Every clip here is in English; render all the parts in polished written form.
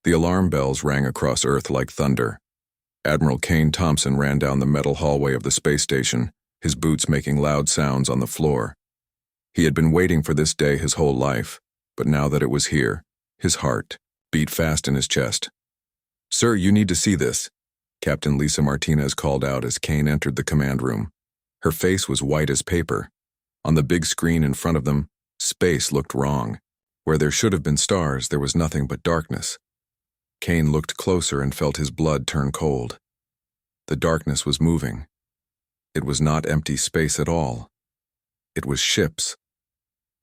The alarm bells rang across Earth like thunder. Admiral Kane Thompson ran down the metal hallway of the space station, his boots making loud sounds on the floor. He had been waiting for this day his whole life, but now that it was here, his heart beat fast in his chest. "Sir, you need to see this," Captain Lisa Martinez called out as Kane entered the command room. Her face was white as paper. On the big screen in front of them, space looked wrong. Where there should have been stars, there was nothing but darkness. Kane looked closer and felt his blood turn cold. The darkness was moving. It was not empty space at all. It was ships.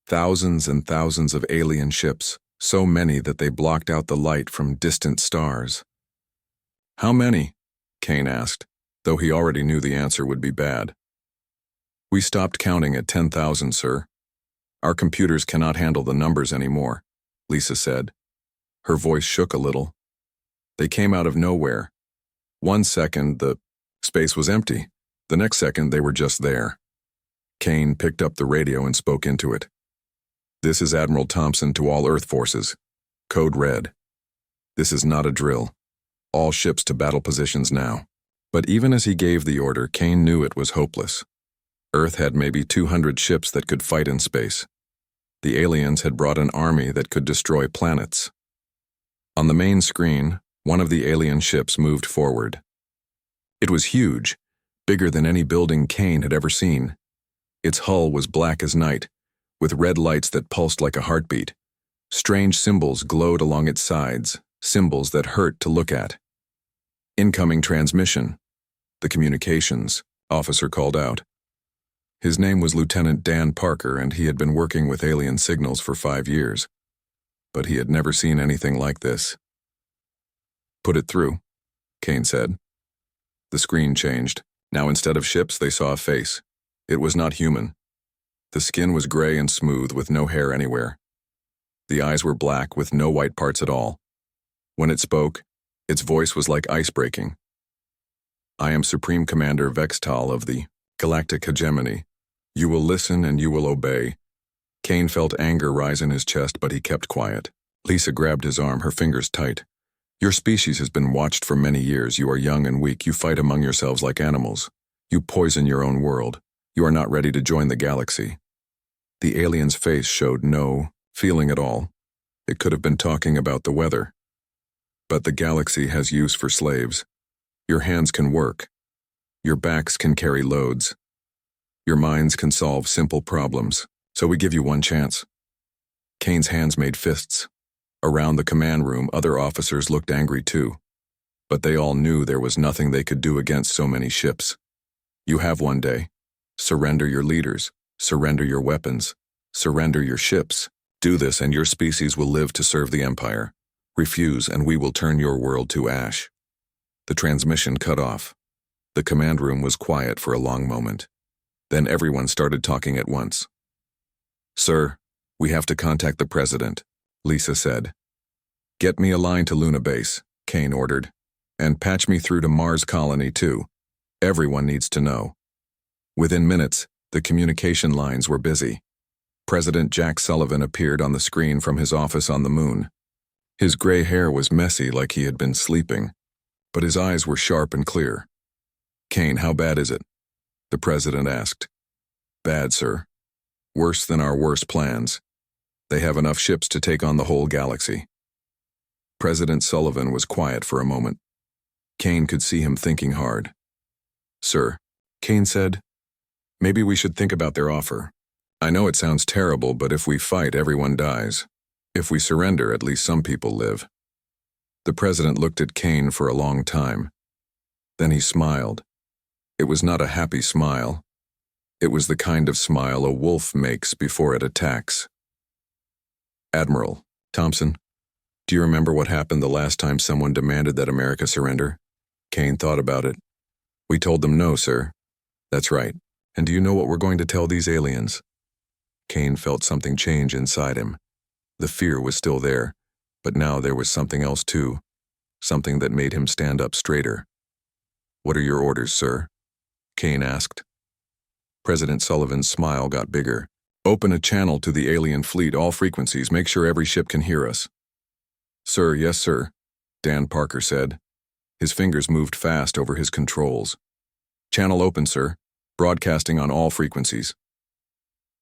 Thousands and thousands of alien ships, so many that they blocked out the light from distant stars. "How many?" Kane asked, though he already knew the answer would be bad. "We stopped counting at 10,000, sir. Our computers cannot handle the numbers anymore," Lisa said. Her voice shook a little. They came out of nowhere. One second, the space was empty. The next second, they were just there. Kane picked up the radio and spoke into it. "This is Admiral Thompson to all Earth forces. Code red. This is not a drill. All ships to battle positions now." But even as he gave the order, Kane knew it was hopeless. Earth had maybe 200 ships that could fight in space. The aliens had brought an army that could destroy planets. On the main screen, one of the alien ships moved forward. It was huge, bigger than any building Kane had ever seen. Its hull was black as night, with red lights that pulsed like a heartbeat. Strange symbols glowed along its sides, symbols that hurt to look at. "Incoming transmission," the communications officer called out. His name was Lieutenant Dan Parker, and he had been working with alien signals for 5 years. But he had never seen anything like this. "Put it through," Kane said. The screen changed. Now instead of ships, they saw a face. It was not human. The skin was gray and smooth with no hair anywhere. The eyes were black with no white parts at all. When it spoke, its voice was like ice breaking. "I am Supreme Commander Vextal of the Galactic Hegemony. You will listen and you will obey." Kane felt anger rise in his chest, but he kept quiet. Lisa grabbed his arm, her fingers tight. "Your species has been watched for many years. You are young and weak. You fight among yourselves like animals. You poison your own world. You are not ready to join the galaxy." The alien's face showed no feeling at all. It could have been talking about the weather. "But the galaxy has use for slaves. Your hands can work. Your backs can carry loads. Your minds can solve simple problems. So we give you one chance." Kane's hands made fists. Around the command room, other officers looked angry too. But they all knew there was nothing they could do against so many ships. "You have one day. Surrender your leaders. Surrender your weapons. Surrender your ships. Do this and your species will live to serve the Empire. Refuse and we will turn your world to ash." The transmission cut off. The command room was quiet for a long moment. Then everyone started talking at once. "Sir, we have to contact the President," Lisa said. "Get me a line to Luna Base," Kane ordered. "And patch me through to Mars Colony too. Everyone needs to know." Within minutes, the communication lines were busy. President Jack Sullivan appeared on the screen from his office on the moon. His gray hair was messy like he had been sleeping, but his eyes were sharp and clear. "Kane, how bad is it?" the president asked. "Bad, sir. Worse than our worst plans. They have enough ships to take on the whole galaxy." President Sullivan was quiet for a moment. Kane could see him thinking hard. "Sir," Kane said, "maybe we should think about their offer. I know it sounds terrible, but if we fight, everyone dies. If we surrender, at least some people live." The president looked at Kane for a long time. Then he smiled. It was not a happy smile. It was the kind of smile a wolf makes before it attacks. "Admiral Thompson, do you remember what happened the last time someone demanded that America surrender?" Kane thought about it. "We told them no, sir." "That's right. And do you know what we're going to tell these aliens?" Kane felt something change inside him. The fear was still there, but now there was something else too, something that made him stand up straighter. "What are your orders, sir?" Kane asked. President Sullivan's smile got bigger. "Open a channel to the alien fleet, all frequencies. Make sure every ship can hear us." "Sir, yes, sir." Dan Parker said. His fingers moved fast over his controls. Channel open, sir. Broadcasting on all frequencies.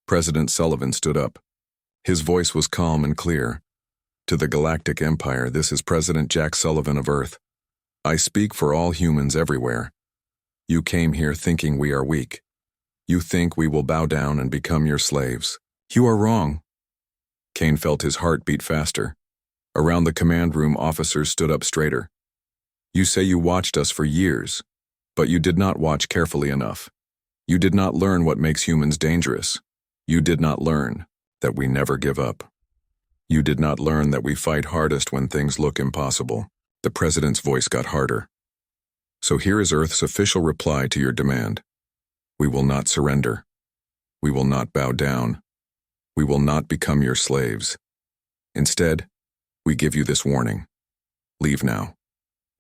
President Sullivan stood up. His voice was calm and clear. To the Galactic Empire, this is President Jack Sullivan of Earth. I speak for all humans everywhere. You came here thinking we are weak. You think we will bow down and become your slaves. You are wrong. Kane felt his heart beat faster. Around the command room, officers stood up straighter. You say you watched us for years, but you did not watch carefully enough. You did not learn what makes humans dangerous. You did not learn that we never give up. You did not learn that we fight hardest when things look impossible. The president's voice got harder. So here is Earth's official reply to your demand. We will not surrender. We will not bow down. We will not become your slaves. Instead, we give you this warning. Leave now.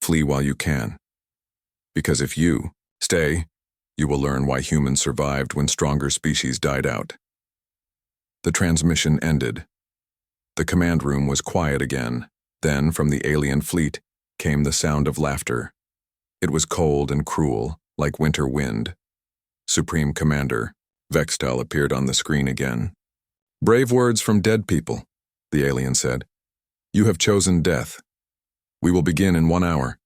Flee while you can. Because if you stay, you will learn why humans survived when stronger species died out. The transmission ended. The command room was quiet again. Then, from the alien fleet, came the sound of laughter. It was cold and cruel, like winter wind. Supreme Commander, Vextal appeared on the screen again. Brave words from dead people, the alien said. You have chosen death. We will begin in 1 hour.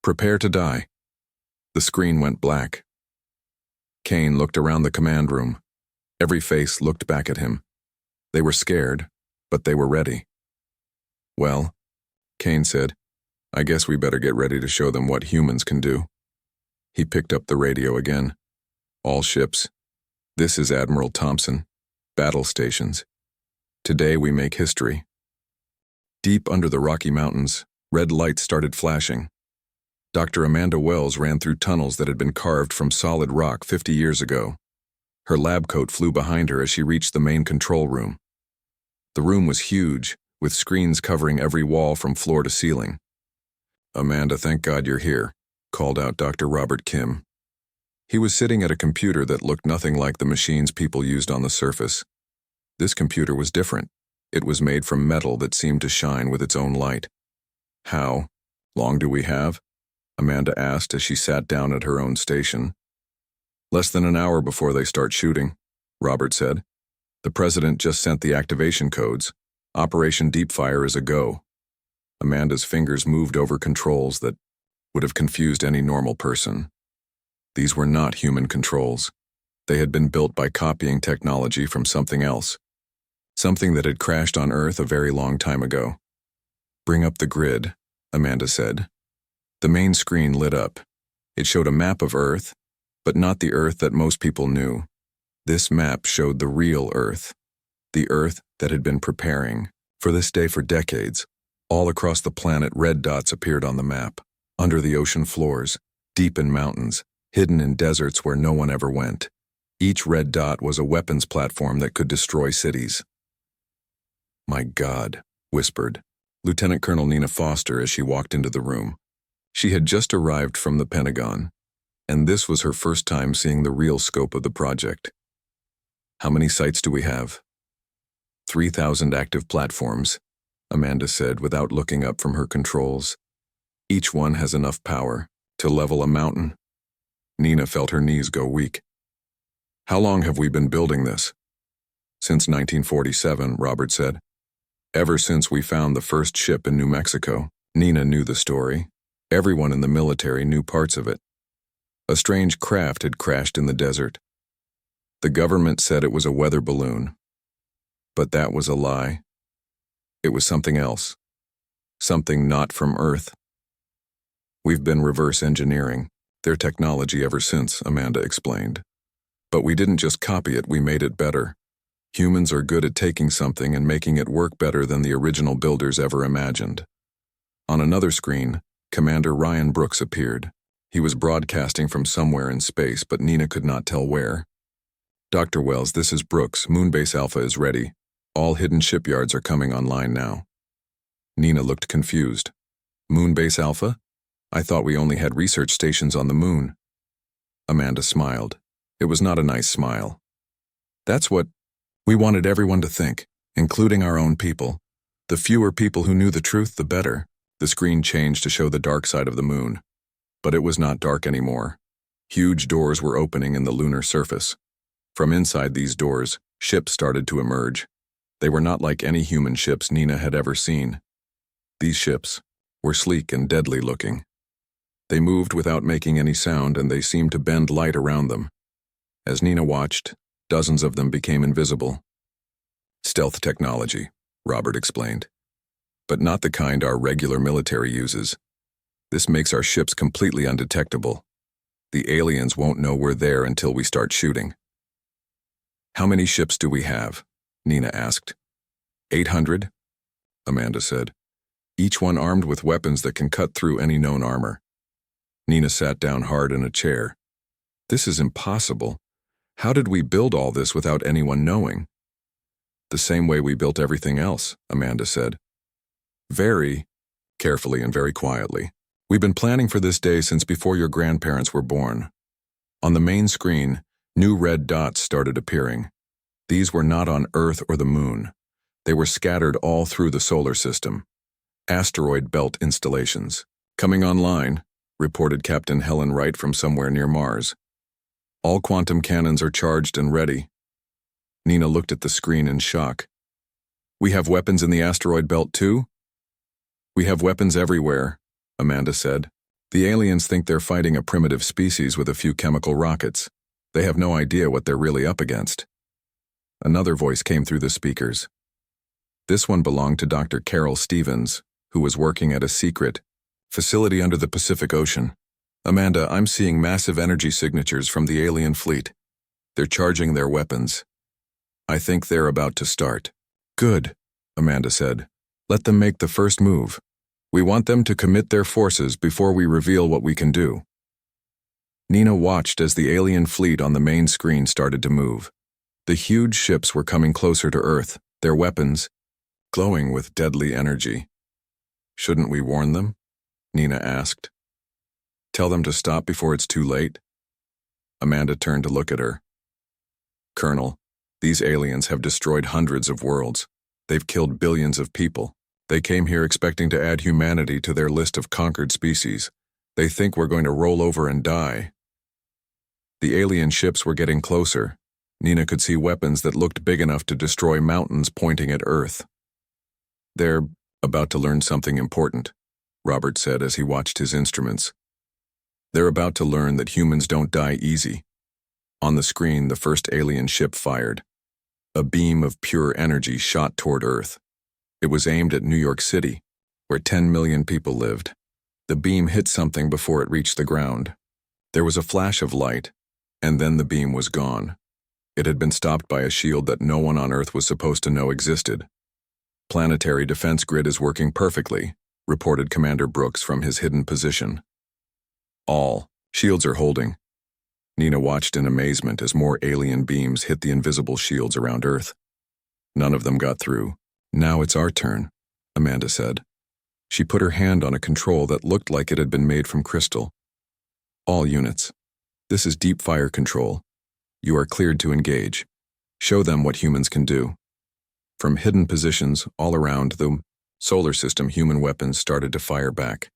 Prepare to die. The screen went black. Kane looked around the command room. Every face looked back at him. They were scared, but they were ready. Well, Kane said, I guess we better get ready to show them what humans can do. He picked up the radio again. All ships. This is Admiral Thompson. Battle stations. Today we make history. Deep under the Rocky Mountains, red lights started flashing. Dr. Amanda Wells ran through tunnels that had been carved from solid rock 50 years ago. Her lab coat flew behind her as she reached the main control room. The room was huge, with screens covering every wall from floor to ceiling. Amanda, thank God you're here, called out Dr. Robert Kim. He was sitting at a computer that looked nothing like the machines people used on the surface. This computer was different. It was made from metal that seemed to shine with its own light. How long do we have? Amanda asked as she sat down at her own station. Less than an hour before they start shooting, Robert said. The president just sent the activation codes. Operation Deepfire is a go. Amanda's fingers moved over controls that would have confused any normal person. These were not human controls. They had been built by copying technology from something else. Something that had crashed on Earth a very long time ago. Bring up the grid, Amanda said. The main screen lit up. It showed a map of Earth, but not the Earth that most people knew. This map showed the real Earth. The Earth that had been preparing for this day for decades. All across the planet, red dots appeared on the map. Under the ocean floors, deep in mountains, hidden in deserts where no one ever went. Each red dot was a weapons platform that could destroy cities. My God, whispered Lieutenant Colonel Nina Foster as she walked into the room. She had just arrived from the Pentagon, and this was her first time seeing the real scope of the project. How many sites do we have? 3,000 active platforms, Amanda said without looking up from her controls. Each one has enough power to level a mountain. Nina felt her knees go weak. How long have we been building this? Since 1947, Robert said. Ever since we found the first ship in New Mexico. Nina knew the story. Everyone in the military knew parts of it. A strange craft had crashed in the desert. The government said it was a weather balloon. But that was a lie. It was something else. Something not from Earth. We've been reverse engineering their technology ever since, Amanda explained. But we didn't just copy it, we made it better. Humans are good at taking something and making it work better than the original builders ever imagined. On another screen, Commander Ryan Brooks appeared. He was broadcasting from somewhere in space, but Nina could not tell where. Dr. Wells, this is Brooks. Moonbase Alpha is ready. All hidden shipyards are coming online now. Nina looked confused. Moonbase Alpha? I thought we only had research stations on the moon. Amanda smiled. It was not a nice smile. That's what we wanted everyone to think, including our own people. The fewer people who knew the truth, the better. The screen changed to show the dark side of the moon. But it was not dark anymore. Huge doors were opening in the lunar surface. From inside these doors, ships started to emerge. They were not like any human ships Nina had ever seen. These ships were sleek and deadly looking. They moved without making any sound, and they seemed to bend light around them. As Nina watched, dozens of them became invisible. Stealth technology, Robert explained. But not the kind our regular military uses. This makes our ships completely undetectable. The aliens won't know we're there until we start shooting. How many ships do we have? Nina asked. 800, Amanda said. Each one armed with weapons that can cut through any known armor. Nina sat down hard in a chair. This is impossible. How did we build all this without anyone knowing? The same way we built everything else, Amanda said. Very carefully and very quietly. We've been planning for this day since before your grandparents were born. On the main screen, new red dots started appearing. These were not on Earth or the moon. They were scattered all through the solar system. Asteroid belt installations. Coming online, reported Captain Helen Wright from somewhere near Mars. All quantum cannons are charged and ready. Nina looked at the screen in shock. We have weapons in the asteroid belt too? We have weapons everywhere, Amanda said. The aliens think they're fighting a primitive species with a few chemical rockets. They have no idea what they're really up against. Another voice came through the speakers. This one belonged to Dr. Carol Stevens, who was working at a secret facility under the Pacific Ocean. Amanda, I'm seeing massive energy signatures from the alien fleet. They're charging their weapons. I think they're about to start. Good, Amanda said. Let them make the first move. We want them to commit their forces before we reveal what we can do. Nina watched as the alien fleet on the main screen started to move. The huge ships were coming closer to Earth, their weapons glowing with deadly energy. Shouldn't we warn them? Nina asked. Tell them to stop before it's too late? Amanda turned to look at her. Colonel, these aliens have destroyed hundreds of worlds. They've killed billions of people. They came here expecting to add humanity to their list of conquered species. They think we're going to roll over and die. The alien ships were getting closer. Nina could see weapons that looked big enough to destroy mountains pointing at Earth. They're about to learn something important, Robert said as he watched his instruments. They're about to learn that humans don't die easy. On the screen, the first alien ship fired. A beam of pure energy shot toward Earth. It was aimed at New York City, where 10 million people lived. The beam hit something before it reached the ground. There was a flash of light, and then the beam was gone. It had been stopped by a shield that no one on Earth was supposed to know existed. Planetary defense grid is working perfectly, reported Commander Brooks from his hidden position. All shields are holding. Nina watched in amazement as more alien beams hit the invisible shields around Earth. None of them got through. Now it's our turn, Amanda said. She put her hand on a control that looked like it had been made from crystal. All units. This is deep fire control. You are cleared to engage. Show them what humans can do. From hidden positions all around the solar system, human weapons started to fire back.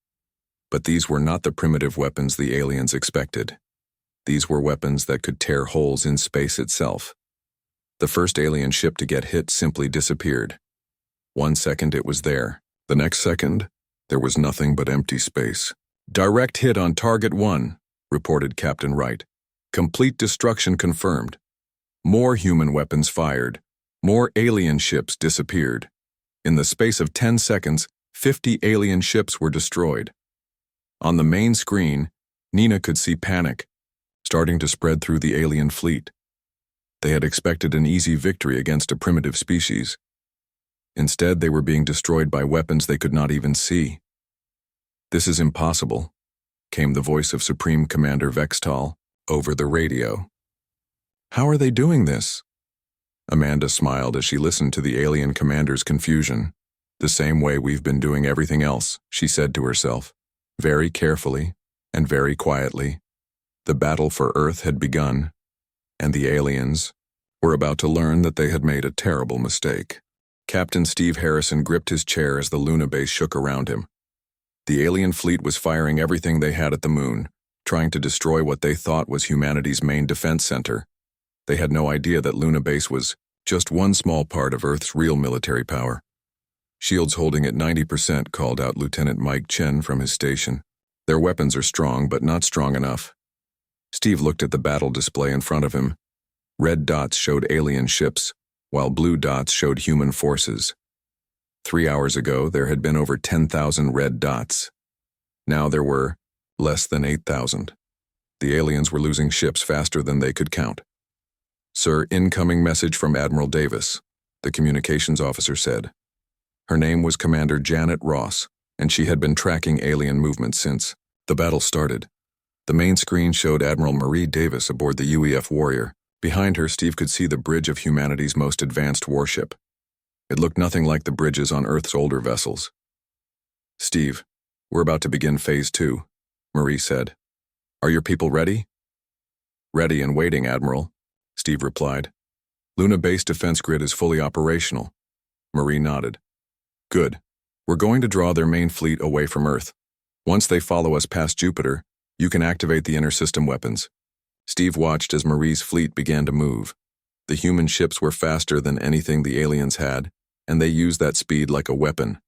But these were not the primitive weapons the aliens expected. These were weapons that could tear holes in space itself. The first alien ship to get hit simply disappeared. 1 second it was there. The next second, there was nothing but empty space. Direct hit on target 1, reported Captain Wright. Complete destruction confirmed. More human weapons fired. More alien ships disappeared. In the space of 10 seconds, 50 alien ships were destroyed. On the main screen, Nina could see panic starting to spread through the alien fleet. They had expected an easy victory against a primitive species. Instead, they were being destroyed by weapons they could not even see. This is impossible, came the voice of Supreme Commander Vextal over the radio. How are they doing this? Amanda smiled as she listened to the alien commander's confusion. The same way we've been doing everything else, she said to herself. Very carefully and very quietly. The battle for Earth had begun, and the aliens were about to learn that they had made a terrible mistake. Captain Steve Harrison gripped his chair as the Luna base shook around him. The alien fleet was firing everything they had at the moon, trying to destroy what they thought was humanity's main defense center. They had no idea that Luna Base was just one small part of Earth's real military power. Shields holding at 90%, called out Lieutenant Mike Chen from his station. Their weapons are strong, but not strong enough. Steve looked at the battle display in front of him. Red dots showed alien ships, while blue dots showed human forces. 3 hours ago, there had been over 10,000 red dots. Now there were less than 8,000. The aliens were losing ships faster than they could count. "Sir, incoming message from Admiral Davis," the communications officer said. Her name was Commander Janet Ross, and she had been tracking alien movements since the battle started. The main screen showed Admiral Marie Davis aboard the UEF Warrior. Behind her, Steve could see the bridge of humanity's most advanced warship. It looked nothing like the bridges on Earth's older vessels. "Steve, we're about to begin Phase 2, Marie said. "Are your people ready?" "Ready and waiting, Admiral," Steve replied. "Luna Base defense grid is fully operational." Marie nodded. "Good. We're going to draw their main fleet away from Earth. Once they follow us past Jupiter, you can activate the inter-system weapons." Steve watched as Marie's fleet began to move. The human ships were faster than anything the aliens had, and they used that speed like a weapon.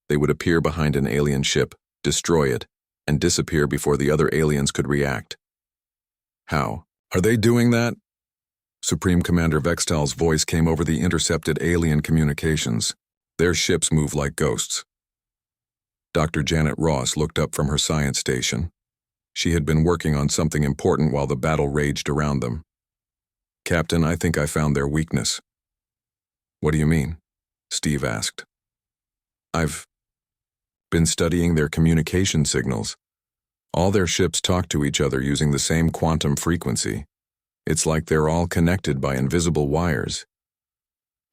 They would appear behind an alien ship, destroy it, and disappear before the other aliens could react. "How are they doing that?" Supreme Commander Vextal's voice came over the intercepted alien communications. "Their ships move like ghosts." Dr. Janet Ross looked up from her science station. She had been working on something important while the battle raged around them. "Captain, I think I found their weakness." "What do you mean?" Steve asked. "I've been studying their communication signals. All their ships talk to each other using the same quantum frequency. It's like they're all connected by invisible wires."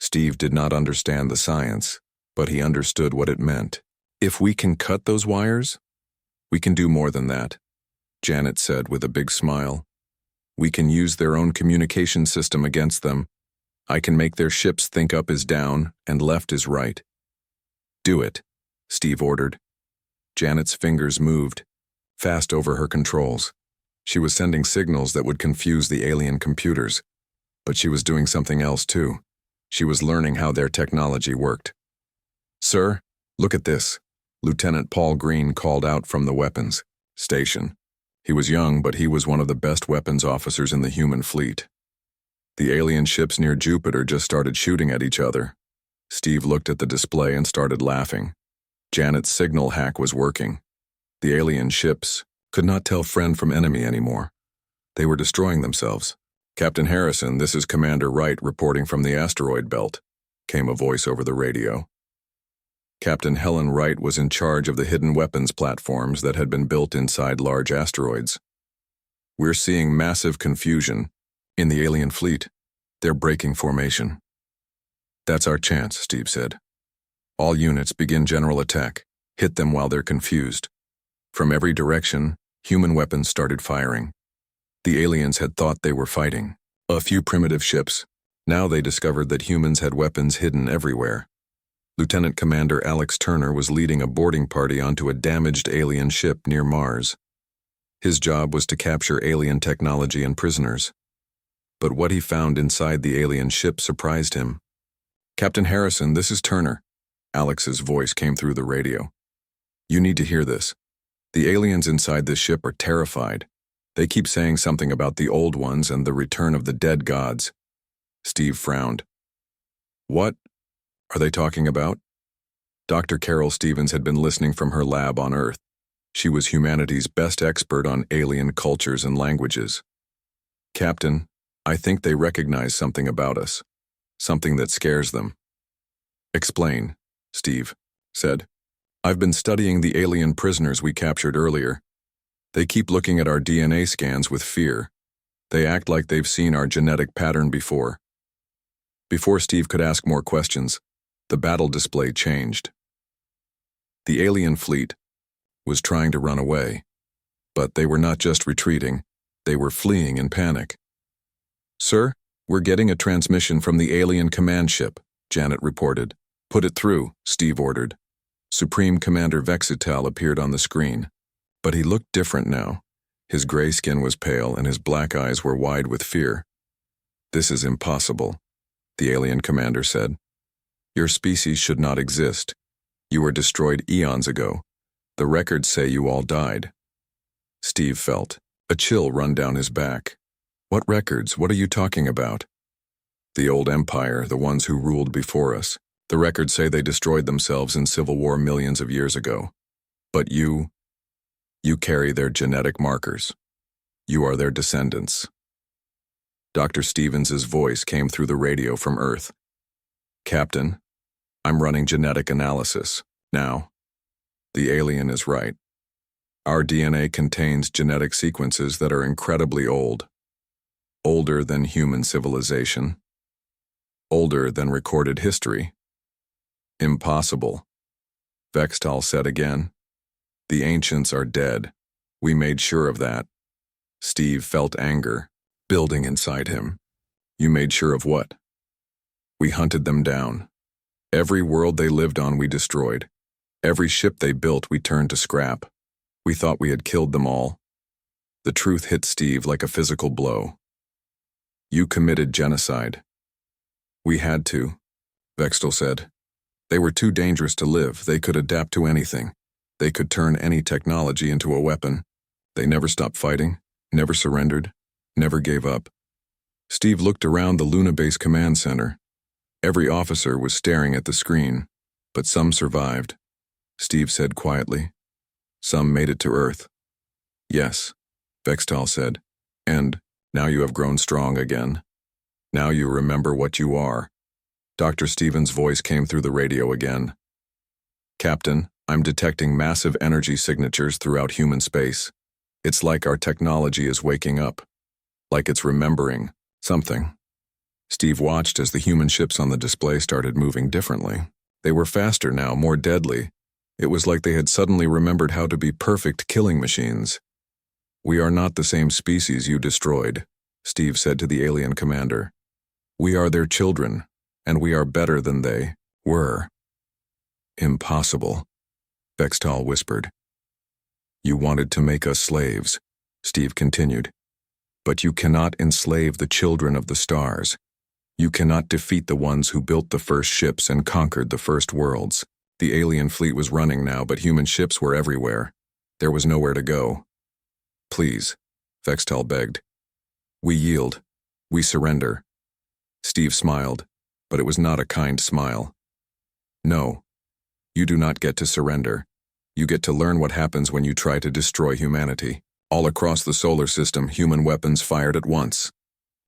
Steve did not understand the science, but he understood what it meant. "If we can cut those wires, we can do more than that," Janet said with a big smile. "We can use their own communication system against them. I can make their ships think up is down and left is right." "Do it," Steve ordered. Janet's fingers moved, fast over her controls. She was sending signals that would confuse the alien computers. But she was doing something else too. She was learning how their technology worked. "Sir, look at this," Lieutenant Paul Green called out from the weapons station. He was young, but he was one of the best weapons officers in the human fleet. The alien ships near Jupiter just started shooting at each other. Steve looked at the display and started laughing. Janet's signal hack was working. The alien ships could not tell friend from enemy anymore. They were destroying themselves. "Captain Harrison, this is Commander Wright reporting from the asteroid belt," came a voice over the radio. Captain Helen Wright was in charge of the hidden weapons platforms that had been built inside large asteroids. "We're seeing massive confusion in the alien fleet. They're breaking formation." "That's our chance," Steve said. "All units begin general attack. Hit them while they're confused." From every direction, human weapons started firing. The aliens had thought they were fighting a few primitive ships. Now they discovered that humans had weapons hidden everywhere. Lieutenant Commander Alex Turner was leading a boarding party onto a damaged alien ship near Mars. His job was to capture alien technology and prisoners. But what he found inside the alien ship surprised him. "Captain Harrison, this is Turner." Alex's voice came through the radio. "You need to hear this. The aliens inside this ship are terrified. They keep saying something about the old ones and the return of the dead gods." Steve frowned. "What are they talking about?" Dr. Carol Stevens had been listening from her lab on Earth. She was humanity's best expert on alien cultures and languages. "Captain, I think they recognize something about us. Something that scares them." "Explain," Steve said. "I've been studying the alien prisoners we captured earlier. They keep looking at our DNA scans with fear. They act like they've seen our genetic pattern before." Before Steve could ask more questions, the battle display changed. The alien fleet was trying to run away, but they were not just retreating, they were fleeing in panic. "Sir, we're getting a transmission from the alien command ship," Janet reported. "Put it through," Steve ordered. Supreme Commander Vexital appeared on the screen, but he looked different now. His gray skin was pale and his black eyes were wide with fear. "This is impossible," the alien commander said. "Your species should not exist. You were destroyed eons ago. The records say you all died." Steve felt a chill run down his back. "What records? What are you talking about?" "The old empire, the ones who ruled before us. The records say they destroyed themselves in civil war millions of years ago. But you carry their genetic markers. You are their descendants." Dr. Stevens's voice came through the radio from Earth. "Captain, I'm running genetic analysis now. The alien is right. Our DNA contains genetic sequences that are incredibly old. Older than human civilization. Older than recorded history." "Impossible," Vexital said again. "The ancients are dead. We made sure of that." Steve felt anger building inside him. "You made sure of what?" "We hunted them down. Every world they lived on we destroyed. Every ship they built we turned to scrap. We thought we had killed them all." The truth hit Steve like a physical blow. "You committed genocide." "We had to," Vexital said. "They were too dangerous to live. They could adapt to anything. They could turn any technology into a weapon. They never stopped fighting, never surrendered, never gave up." Steve looked around the Luna Base Command Center. Every officer was staring at the screen, but some survived. Steve said quietly. "Some made it to Earth." "Yes," Vexital said. "And now you have grown strong again. Now you remember what you are." Dr. Stevens' voice came through the radio again. "Captain, I'm detecting massive energy signatures throughout human space. It's like our technology is waking up. Like it's remembering something." Steve watched as the human ships on the display started moving differently. They were faster now, more deadly. It was like they had suddenly remembered how to be perfect killing machines. "We are not the same species you destroyed," Steve said to the alien commander. "We are their children, and we are better than they were." "Impossible," Vexital whispered. "You wanted to make us slaves," Steve continued. "But you cannot enslave the children of the stars. You cannot defeat the ones who built the first ships and conquered the first worlds." The alien fleet was running now, but human ships were everywhere. There was nowhere to go. "Please," Vexital begged. "We yield. We surrender." Steve smiled, but it was not a kind smile. "No, you do not get to surrender. You get to learn what happens when you try to destroy humanity." All across the solar system, human weapons fired at once.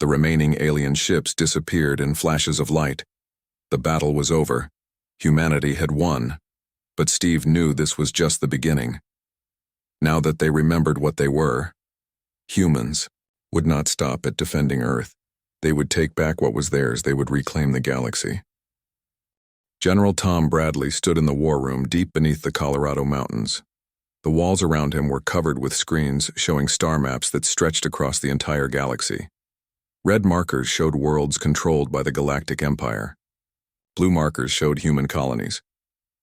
The remaining alien ships disappeared in flashes of light. The battle was over. Humanity had won. But Steve knew this was just the beginning. Now that they remembered what they were, humans would not stop at defending Earth. They would take back what was theirs. They would reclaim the galaxy. General Tom Bradley stood in the war room deep beneath the Colorado mountains. The walls around him were covered with screens showing star maps that stretched across the entire galaxy. Red markers showed worlds controlled by the Galactic Empire. Blue markers showed human colonies.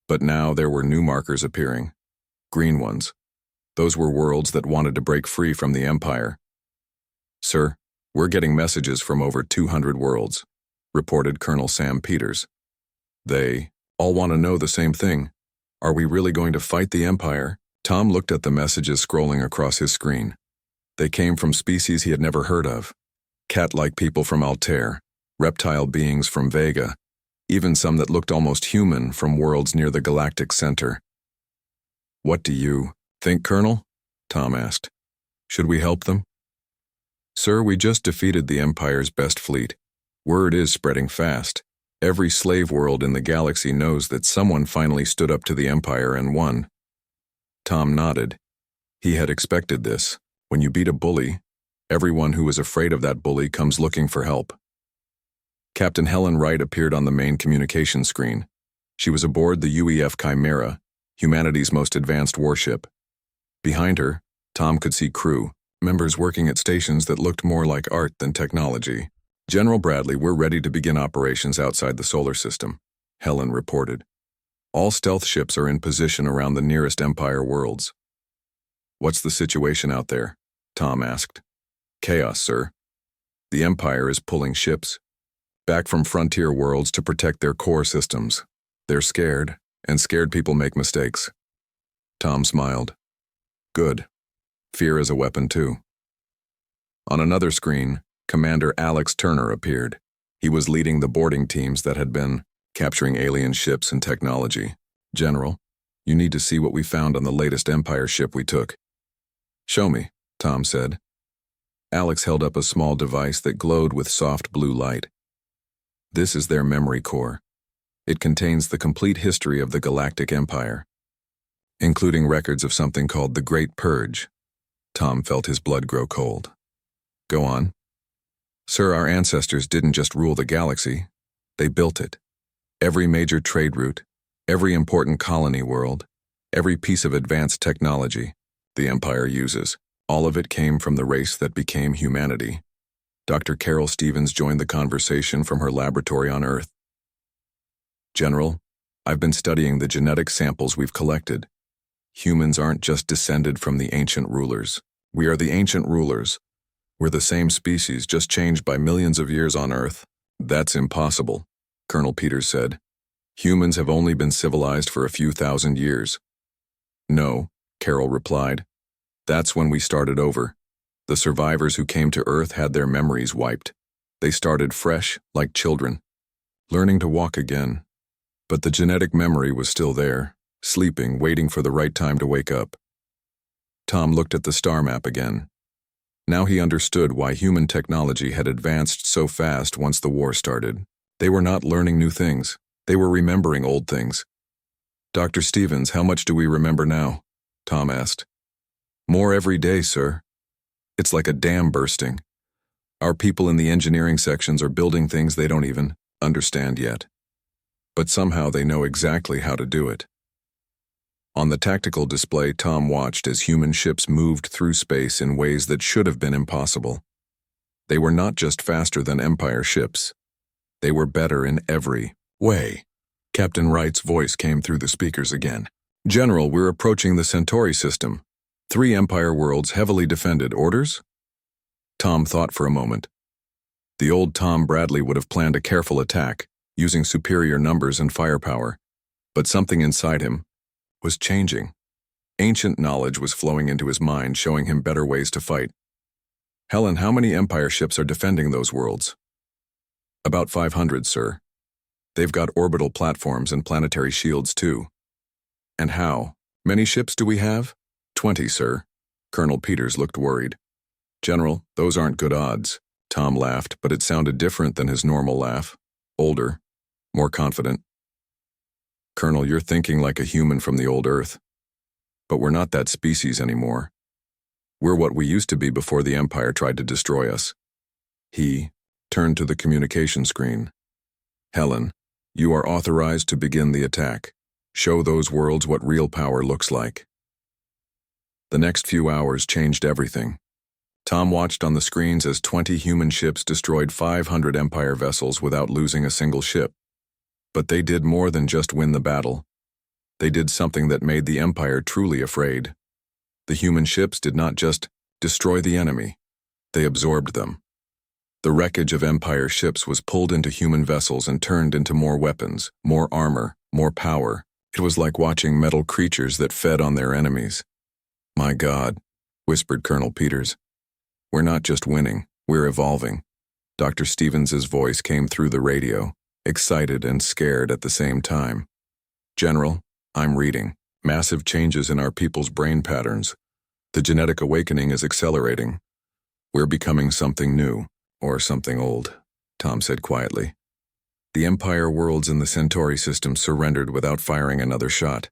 But now there were new markers appearing. Green ones. Those were worlds that wanted to break free from the Empire. "Sir, we're getting messages from over 200 worlds," reported Colonel Sam Peters. "They all want to know the same thing. Are we really going to fight the Empire?" Tom looked at the messages scrolling across his screen. They came from species he had never heard of. Cat-like people from Altair, reptile beings from Vega, even some that looked almost human from worlds near the galactic center. "What do you think, Colonel?" Tom asked. "Should we help them?" "Sir, we just defeated the Empire's best fleet. Word is spreading fast. Every slave world in the galaxy knows that someone finally stood up to the Empire and won." Tom nodded. He had expected this. When you beat a bully, everyone who is afraid of that bully comes looking for help. Captain Helen Wright appeared on the main communication screen. She was aboard the UEF Chimera, humanity's most advanced warship. Behind her, Tom could see crew, members working at stations that looked more like art than technology. "General Bradley, we're ready to begin operations outside the solar system," Helen reported. All stealth ships are in position around the nearest Empire worlds. What's the situation out there? Tom asked. Chaos, sir. The Empire is pulling ships back from frontier worlds to protect their core systems. They're scared, and scared people make mistakes. Tom smiled. Good. Fear is a weapon too. On another screen, Commander Alex Turner appeared. He was leading the boarding teams that had been capturing alien ships and technology. General, you need to see what we found on the latest Empire ship we took. Show me, Tom said. Alex held up a small device that glowed with soft blue light. This is their memory core. It contains the complete history of the Galactic Empire, including records of something called the Great Purge. Tom felt his blood grow cold. Go on. Sir, our ancestors didn't just rule the galaxy. They built it. Every major trade route, every important colony world, every piece of advanced technology the Empire uses, all of it came from the race that became humanity. Dr. Carol Stevens joined the conversation from her laboratory on Earth. General, I've been studying the genetic samples we've collected. Humans aren't just descended from the ancient rulers. We are the ancient rulers. We're the same species, just changed by millions of years on Earth. That's impossible, Colonel Peters said. Humans have only been civilized for a few thousand years. No, Carol replied. That's when we started over. The survivors who came to Earth had their memories wiped. They started fresh, like children, learning to walk again. But the genetic memory was still there, sleeping, waiting for the right time to wake up. Tom looked at the star map again. Now he understood why human technology had advanced so fast once the war started. They were not learning new things. They were remembering old things. Dr. Stevens, how much do we remember now? Tom asked. More every day, sir. It's like a dam bursting. Our people in the engineering sections are building things they don't even understand yet. But somehow they know exactly how to do it. On the tactical display, Tom watched as human ships moved through space in ways that should have been impossible. They were not just faster than Empire ships. They were better in every way. Captain Wright's voice came through the speakers again. General, we're approaching the Centauri system. 3 Empire worlds heavily defended. Orders? Tom thought for a moment. The old Tom Bradley would have planned a careful attack, using superior numbers and firepower. But something inside him was changing. Ancient knowledge was flowing into his mind, showing him better ways to fight. Helen, how many Empire ships are defending those worlds? About 500, sir. They've got orbital platforms and planetary shields, too. And how many ships do we have? 20, sir. Colonel Peters looked worried. General, those aren't good odds. Tom laughed, but it sounded different than his normal laugh. Older, more confident. Colonel, you're thinking like a human from the old Earth. But we're not that species anymore. We're what we used to be before the Empire tried to destroy us. He turned to the communication screen. Helen, you are authorized to begin the attack. Show those worlds what real power looks like. The next few hours changed everything. Tom watched on the screens as 20 human ships destroyed 500 Empire vessels without losing a single ship. But they did more than just win the battle. They did something that made the Empire truly afraid. The human ships did not just destroy the enemy. They absorbed them. The wreckage of Empire ships was pulled into human vessels and turned into more weapons, more armor, more power. It was like watching metal creatures that fed on their enemies. My God, whispered Colonel Peters. We're not just winning, we're evolving. Dr. Stevens's voice came through the radio, excited and scared at the same time. General, I'm reading. Massive changes in our people's brain patterns. The genetic awakening is accelerating. We're becoming something new, or something old, Tom said quietly. The Empire worlds in the Centauri system surrendered without firing another shot.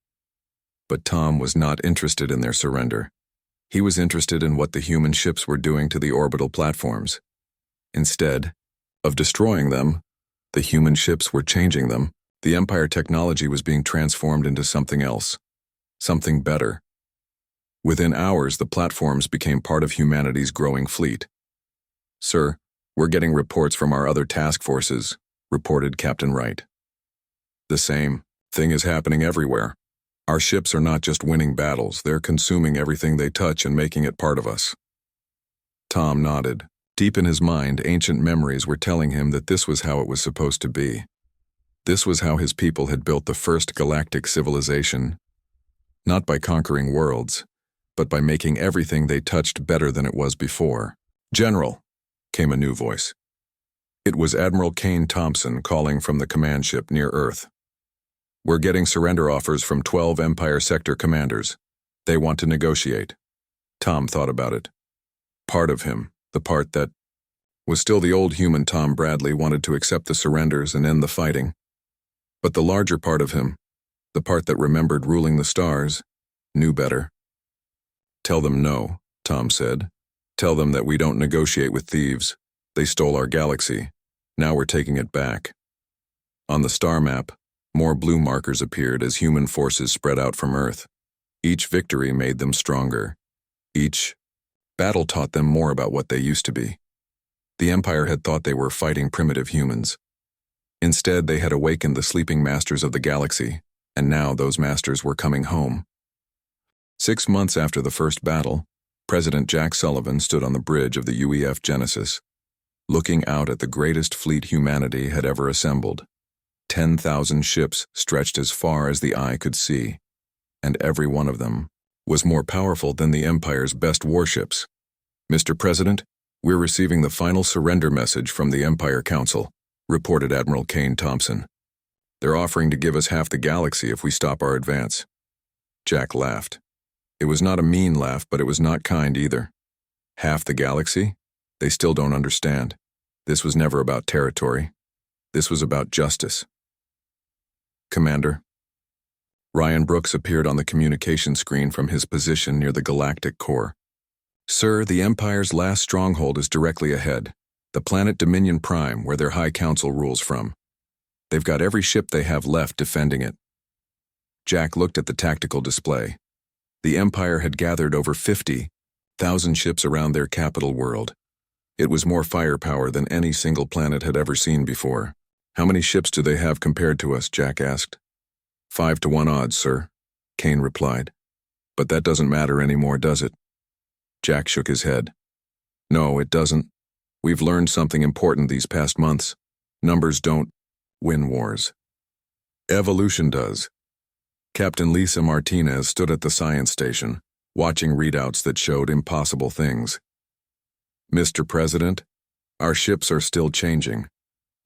But Tom was not interested in their surrender. He was interested in what the human ships were doing to the orbital platforms. Instead of destroying them, the human ships were changing them. The Empire technology was being transformed into something else, something better. Within hours, the platforms became part of humanity's growing fleet. Sir, we're getting reports from our other task forces, reported Captain Wright. The same thing is happening everywhere. Our ships are not just winning battles, they're consuming everything they touch and making it part of us. Tom nodded. Deep in his mind, ancient memories were telling him that this was how it was supposed to be. This was how his people had built the first galactic civilization. Not by conquering worlds, but by making everything they touched better than it was before. "General," came a new voice. It was Admiral Kane Thompson calling from the command ship near Earth. "We're getting surrender offers from 12 Empire sector commanders. They want to negotiate." Tom thought about it. Part of him, the part that was still the old human Tom Bradley, wanted to accept the surrenders and end the fighting. But the larger part of him, the part that remembered ruling the stars, knew better. "Tell them no," Tom said. "Tell them that we don't negotiate with thieves. They stole our galaxy. Now we're taking it back." On the star map, more blue markers appeared as human forces spread out from Earth. Each victory made them stronger. Each battle taught them more about what they used to be. The Empire had thought they were fighting primitive humans. Instead, they had awakened the sleeping masters of the galaxy, and now those masters were coming home. 6 months after the first battle, President Jack Sullivan stood on the bridge of the UEF Genesis, looking out at the greatest fleet humanity had ever assembled. 10,000 ships stretched as far as the eye could see, and every one of them was more powerful than the Empire's best warships. "Mr. President, we're receiving the final surrender message from the Empire Council," reported Admiral Kane Thompson. "They're offering to give us half the galaxy if we stop our advance." Jack laughed. It was not a mean laugh, but it was not kind either. Half the galaxy? They still don't understand. This was never about territory. This was about justice. "Commander." Ryan Brooks appeared on the communication screen from his position near the Galactic core. "Sir, the Empire's last stronghold is directly ahead, the planet Dominion Prime, where their High Council rules from. They've got every ship they have left defending it." Jack looked at the tactical display. The Empire had gathered over 50,000 ships around their capital world. It was more firepower than any single planet had ever seen before. "How many ships do they have compared to us?" Jack asked. 5-to-1 odds, sir," Kane replied. "But that doesn't matter anymore, does it?" Jack shook his head. "No, it doesn't. We've learned something important these past months. Numbers don't win wars. Evolution does." Captain Lisa Martinez stood at the science station, watching readouts that showed impossible things. "Mr. President, our ships are still changing.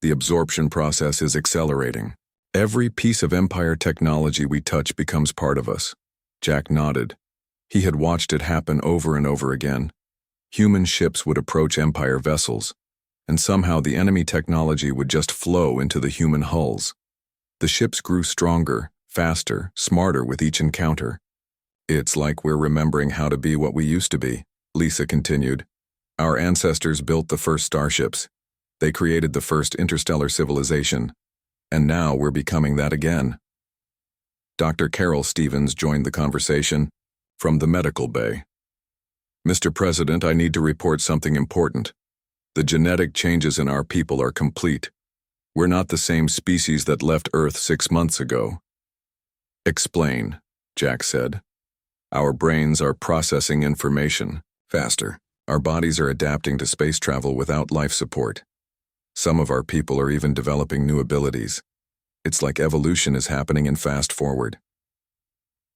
The absorption process is accelerating. Every piece of Empire technology we touch becomes part of us." Jack nodded. He had watched it happen over and over again. Human ships would approach Empire vessels, and somehow the enemy technology would just flow into the human hulls. The ships grew stronger, faster, smarter with each encounter. "It's like we're remembering how to be what we used to be," Lisa continued. "Our ancestors built the first starships. They created the first interstellar civilization. And now we're becoming that again." Dr. Carol Stevens joined the conversation from the medical bay. "Mr. President, I need to report something important. The genetic changes in our people are complete. We're not the same species that left Earth 6 months ago." "Explain," Jack said. "Our brains are processing information faster. Our bodies are adapting to space travel without life support. Some of our people are even developing new abilities. It's like evolution is happening in fast forward."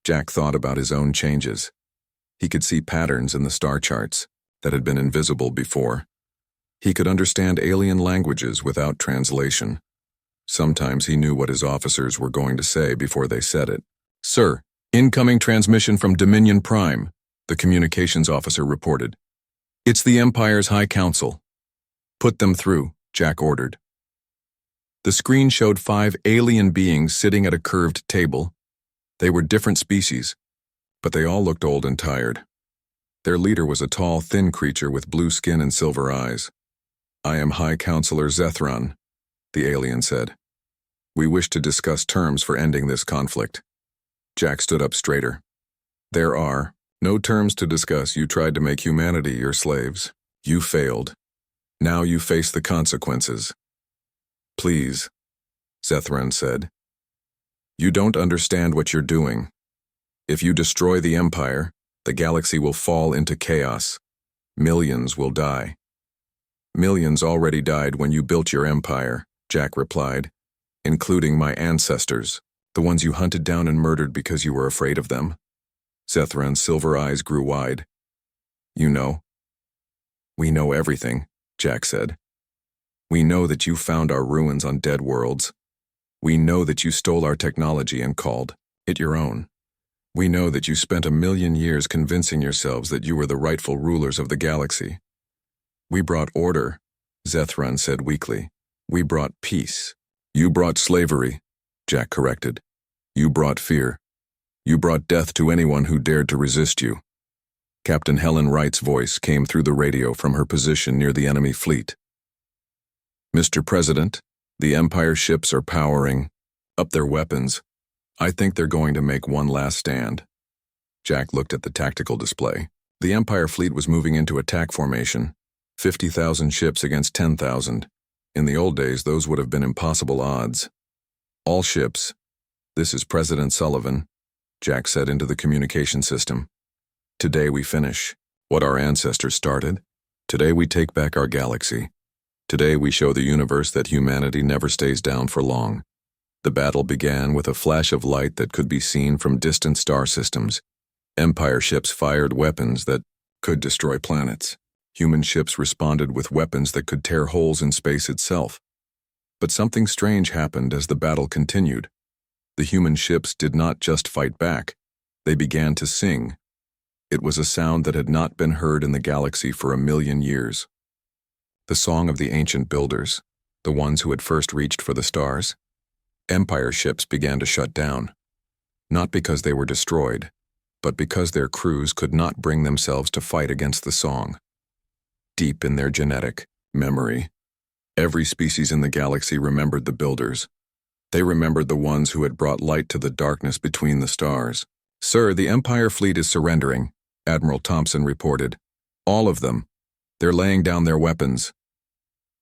Jack thought about his own changes. He could see patterns in the star charts that had been invisible before. He could understand alien languages without translation. Sometimes he knew what his officers were going to say before they said it. "Sir, incoming transmission from Dominion Prime," the communications officer reported. "It's the Empire's High Council." "Put them through," Jack ordered. The screen showed 5 alien beings sitting at a curved table. They were different species, but they all looked old and tired. Their leader was a tall, thin creature with blue skin and silver eyes. "I am High Counselor Zethron," the alien said. "We wish to discuss terms for ending this conflict." Jack stood up straighter. "There are no terms to discuss. You tried to make humanity your slaves. You failed. Now you face the consequences." "Please," Zethran said. You don't understand what you're doing. If you destroy the Empire, the galaxy will fall into chaos. Millions will die. Millions already died when you built your empire, Jack replied, including my ancestors, the ones you hunted down and murdered because you were afraid of them. Zethran's silver eyes grew wide. You know? We know everything, Jack said. We know that you found our ruins on dead worlds. We know that you stole our technology and called it your own. We know that you spent 1,000,000 years convincing yourselves that you were the rightful rulers of the galaxy. We brought order, Zethran said weakly. We brought peace. You brought slavery, Jack corrected. You brought fear. You brought death to anyone who dared to resist you. Captain Helen Wright's voice came through the radio from her position near the enemy fleet. Mr. President, the Empire ships are powering up their weapons. I think they're going to make one last stand. Jack looked at the tactical display. The Empire fleet was moving into attack formation, 50,000 ships against 10,000. In the old days, those would have been impossible odds. All ships. This is President Sullivan, Jack said into the communication system. Today we finish what our ancestors started. Today we take back our galaxy. Today we show the universe that humanity never stays down for long. The battle began with a flash of light that could be seen from distant star systems. Empire ships fired weapons that could destroy planets. Human ships responded with weapons that could tear holes in space itself. But something strange happened as the battle continued. The human ships did not just fight back. They began to sing. It was a sound that had not been heard in the galaxy for 1,000,000 years. The song of the ancient builders, the ones who had first reached for the stars. Empire ships began to shut down, not because they were destroyed, but because their crews could not bring themselves to fight against the song. Deep in their genetic memory, every species in the galaxy remembered the builders. They remembered the ones who had brought light to the darkness between the stars. Sir, the Empire fleet is surrendering, Admiral Thompson reported. All of them. They're laying down their weapons.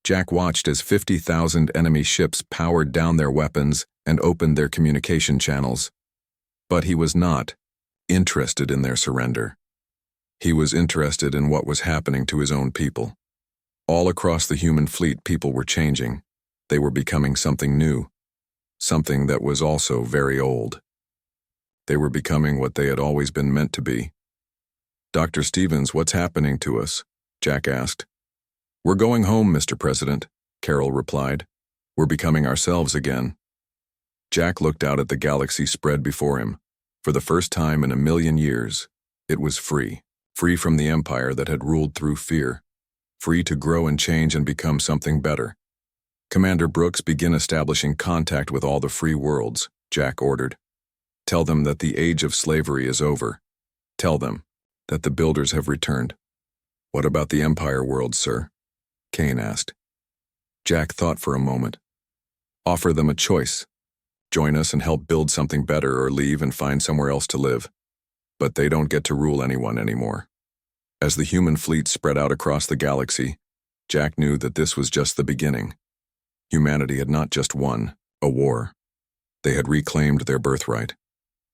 Jack watched as 50,000 enemy ships powered down their weapons and opened their communication channels. But he was not interested in their surrender. He was interested in what was happening to his own people. All across the human fleet, people were changing. They were becoming something new, something that was also very old. They were becoming what they had always been meant to be. Dr. Stevens, what's happening to us? Jack asked. We're going home, Mr. President, Carol replied. We're becoming ourselves again. Jack looked out at the galaxy spread before him. For the first time in 1,000,000 years, it was free. Free from the empire that had ruled through fear. Free to grow and change and become something better. Commander Brooks, begin establishing contact with all the free worlds, Jack ordered. Tell them that the age of slavery is over. Tell them that the builders have returned. What about the Empire world, sir? Kane asked. Jack thought for a moment. Offer them a choice. Join us and help build something better, or leave and find somewhere else to live. But they don't get to rule anyone anymore. As the human fleet spread out across the galaxy, Jack knew that this was just the beginning. Humanity had not just won a war. They had reclaimed their birthright.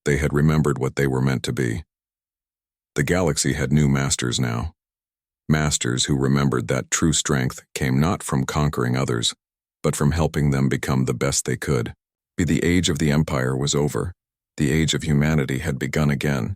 They had remembered what they were meant to be. The galaxy had new masters now. Masters who remembered that true strength came not from conquering others, but from helping them become the best they could. The age of the Empire was over. The age of humanity had begun again.